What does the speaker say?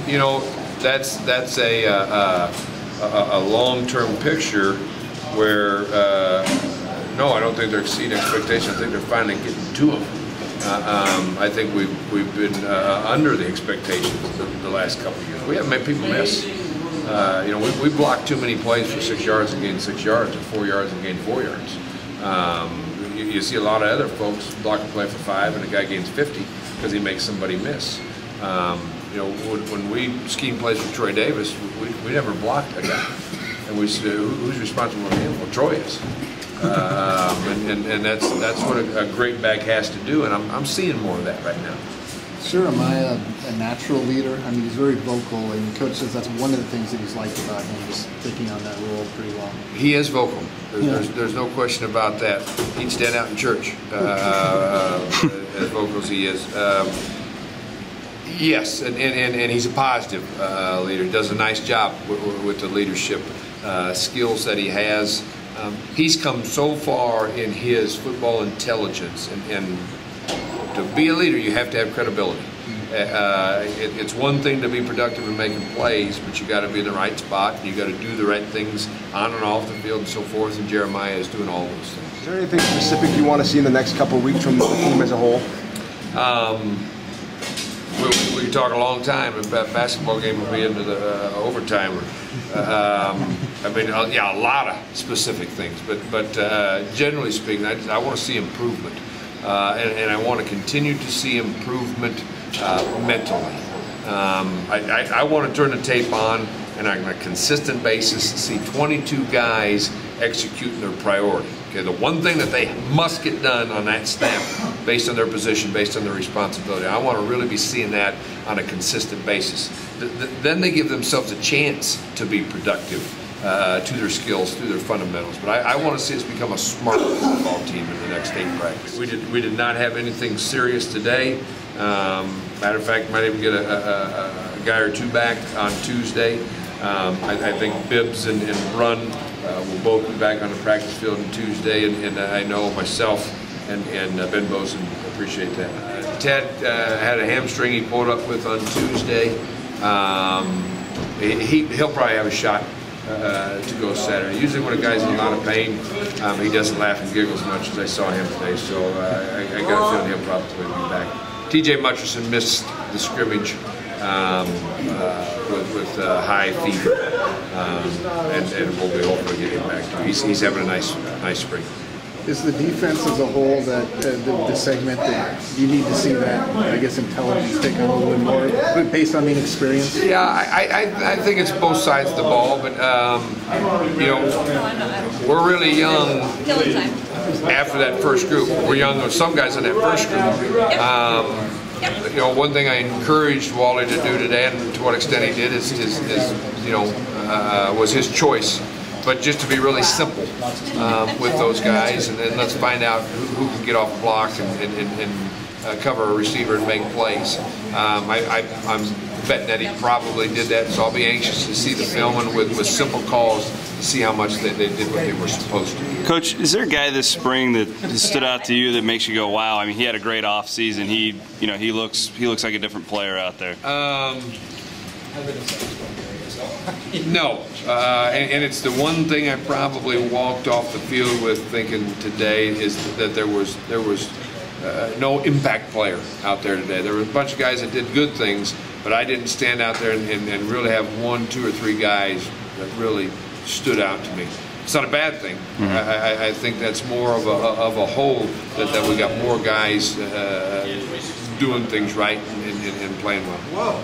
You know, that's a long-term picture where no, I don't think they're exceeding expectations. I think they're finally getting to them. I think we've been under the expectations the last couple of years. We haven't made people miss. You know, we blocked too many plays for 6 yards and gained 6 yards, or 4 yards and gained 4 yards. You see a lot of other folks block a play for 5 and the guy gains 50 because he makes somebody miss. You know, when we scheme plays for Troy Davis, we never blocked a guy. And we said, who's responsible for him? Well, Troy is. And that's what a great back has to do, and I'm seeing more of that right now. Sure, am I a natural leader? I mean, he's very vocal, and Coach says that's one of the things that he's liked about him, is taking on that role pretty well. He is vocal. There's no question about that. He'd stand out in church as vocal as he is. Yes, and he's a positive leader. He does a nice job with the leadership skills that he has. He's come so far in his football intelligence, and to be a leader, you have to have credibility. It's one thing to be productive in making plays, but you got to be in the right spot, and you got to do the right things on and off the field and so forth. And Jeremiah is doing all those things. Is there anything specific you want to see in the next couple of weeks from the team as a whole? We could talk a long time. A basketball game will be into the overtime. I mean, yeah, a lot of specific things, but generally speaking, I want to see improvement, and I want to continue to see improvement mentally. I want to turn the tape on and on a consistent basis see 22 guys executing their priority. Okay, the one thing that they must get done on that staff, based on their position, based on their responsibility, I want to really be seeing that on a consistent basis. Then they give themselves a chance to be productive to their skills, through their fundamentals. But I want to see us become a smart football team in the next 8 practices. We did not have anything serious today. Matter of fact, might even get a guy or two back on Tuesday. I think Bibbs and Run will both be back on the practice field on Tuesday, and I know myself and Ben Boson appreciate that. Ted had a hamstring he pulled up with on Tuesday. He'll probably have a shot to go Saturday. Usually when a guy's in a lot of pain, he doesn't laugh and giggle as much as I saw him today, so I got a feeling he'll probably be back. TJ Mutcherson missed the scrimmage with high fever, and we'll be hoping to get him back. He's having a nice spring. Is the defense as a whole that the segment that you need to see that, I guess, intelligence take on a little bit more based on the experience? Yeah, I think it's both sides of the ball, but you know, we're really young after that first group. We're young with some guys in that first group. You know, one thing I encouraged Wally to do today, and to what extent he did, is you know, was his choice. But just to be really simple with those guys, and then let's find out who can get off the block and cover a receiver and make plays. I'm betting that he probably did that, so I'll be anxious to see the film and with simple calls to see how much they did what they were supposed to do. Coach, is there a guy this spring that stood out to you that makes you go, wow? I mean, he had a great off season. He looks like a different player out there. No, and it's the one thing I probably walked off the field with thinking today, is that there was no impact player out there today. There were a bunch of guys that did good things, but I didn't stand out there and really have 1, 2, or 3 guys that really stood out to me. It's not a bad thing. Mm-hmm. I think that's more of a whole, that we got more guys doing things right and playing well. Whoa.